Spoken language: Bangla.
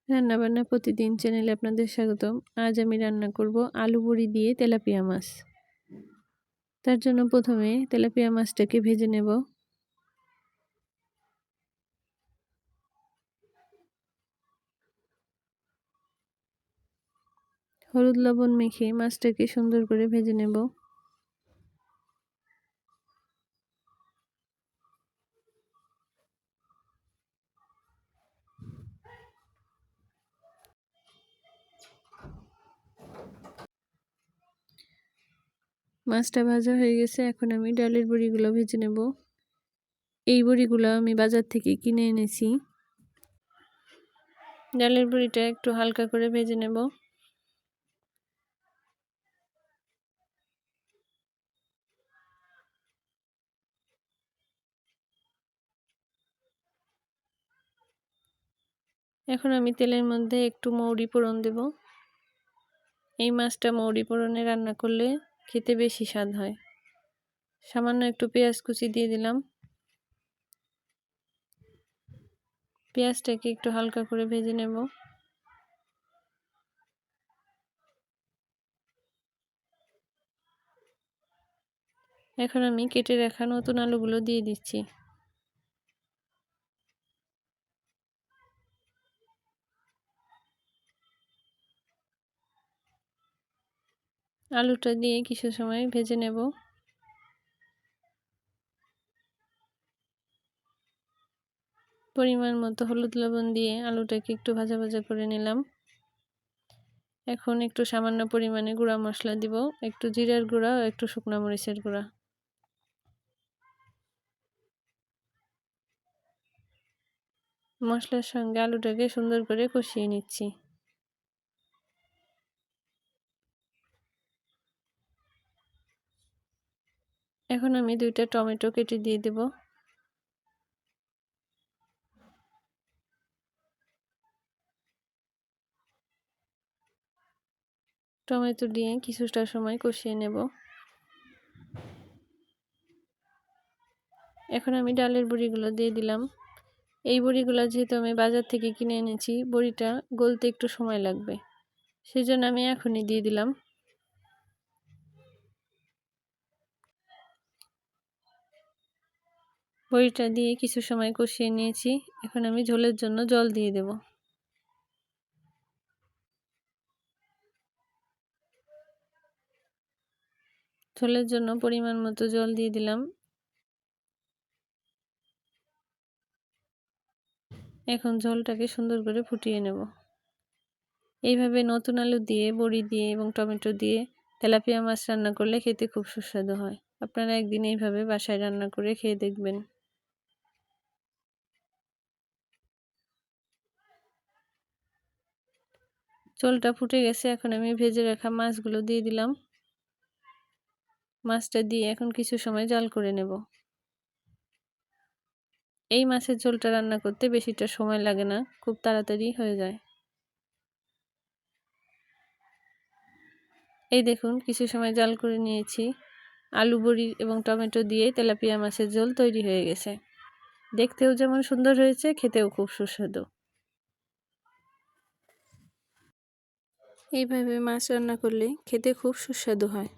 রান্নাবান্না প্রতিদিন চ্যানেলে আপনাদের স্বাগতম। আজ আমি রান্না করব আলু বড়ি দিয়ে তেলাপিয়া মাছ। তার জন্য প্রথমে তেলাপিয়া মাছটাকে ভেজে নেব। হলুদ লবণ মেখে মাছটাকে সুন্দর করে ভেজে নেব। মাছটা ভাজা হয়ে গেছে, এখন আমি ডালের বড়িগুলো ভেজে নেব। এই বড়িগুলো আমি বাজার থেকে কিনে এনেছি। ডালের বড়িটা একটু হালকা করে ভেজে নেব। এখন আমি তেলের মধ্যে একটু মৌরি ফোড়ন দেব। এই মাছটা মৌরি ফোড়নে রান্না করলে খেতে বেশি স্বাদ হয়। সামান্য একটু পেঁয়াজ কুচি দিয়ে দিলাম। পেঁয়াজটাকে একটু হালকা করে ভেজে নেব। এখন আমি কেটে রাখা নতুন আলুগুলো দিয়ে দিচ্ছি। আলুটা দিয়ে কিছু সময় ভেজে নেব। পরিমাণ মতো হলুদ লবণ দিয়ে আলুটাকে একটু ভাজা ভাজা করে নিলাম। এখন একটু সামান্য পরিমাণে গুঁড়া মশলা দিব, একটু জিরার গুঁড়া ও একটু শুকনো মরিচের গুঁড়া। মশলার সঙ্গে আলুটাকে সুন্দর করে কষিয়ে নিচ্ছি। এখন আমি 2টা টমেটো কেটে দিয়ে দেব। টমেটো দিয়ে কিছুটা সময় কষিয়ে নেব। এখন আমি ডালের বড়িগুলো দিয়ে দিলাম। এই বড়িগুলো যেহেতু আমি বাজার থেকে কিনে এনেছি, বড়িটা গলতে একটু সময় লাগবে, সেজন্য আমি এখনই দিয়ে দিলাম। বড়িটা দিয়ে কিছু সময় কষিয়ে নিয়েছি। এখন আমি ঝোলের জন্য জল দিয়ে দেব। ঝোলের জন্য পরিমাণ মতো জল দিয়ে দিলাম। এখন ঝোলটাকে সুন্দর করে ফুটিয়ে নেব। এইভাবে নতুন আলু দিয়ে, বড়ি দিয়ে এবং টমেটো দিয়ে তেলাপিয়া মাছ রান্না করলে খেতে খুব সুস্বাদু হয়। আপনারা একদিন এইভাবে বাসায় রান্না করে খেয়ে দেখবেন। ঝোলটা ফুটে গেছে, এখন আমি ভেজে রাখা মাছগুলো দিয়ে দিলাম। মাছটা দিয়ে এখন কিছু সময় জাল করে নেব। এই মাছের ঝোলটা রান্না করতে বেশিটা সময় লাগে না, খুব তাড়াতাড়ি হয়ে যায়। এই দেখুন, কিছু সময় জাল করে নিয়েছি। আলু বড়ি এবং টমেটো দিয়ে তেলাপিয়া মাছের ঝোল তৈরি হয়ে গেছে। দেখতেও যেমন সুন্দর হয়েছে, খেতেও খুব সুস্বাদু। এইভাবে মাছ রান্না করলে খেতে খুব সুস্বাদু হয়।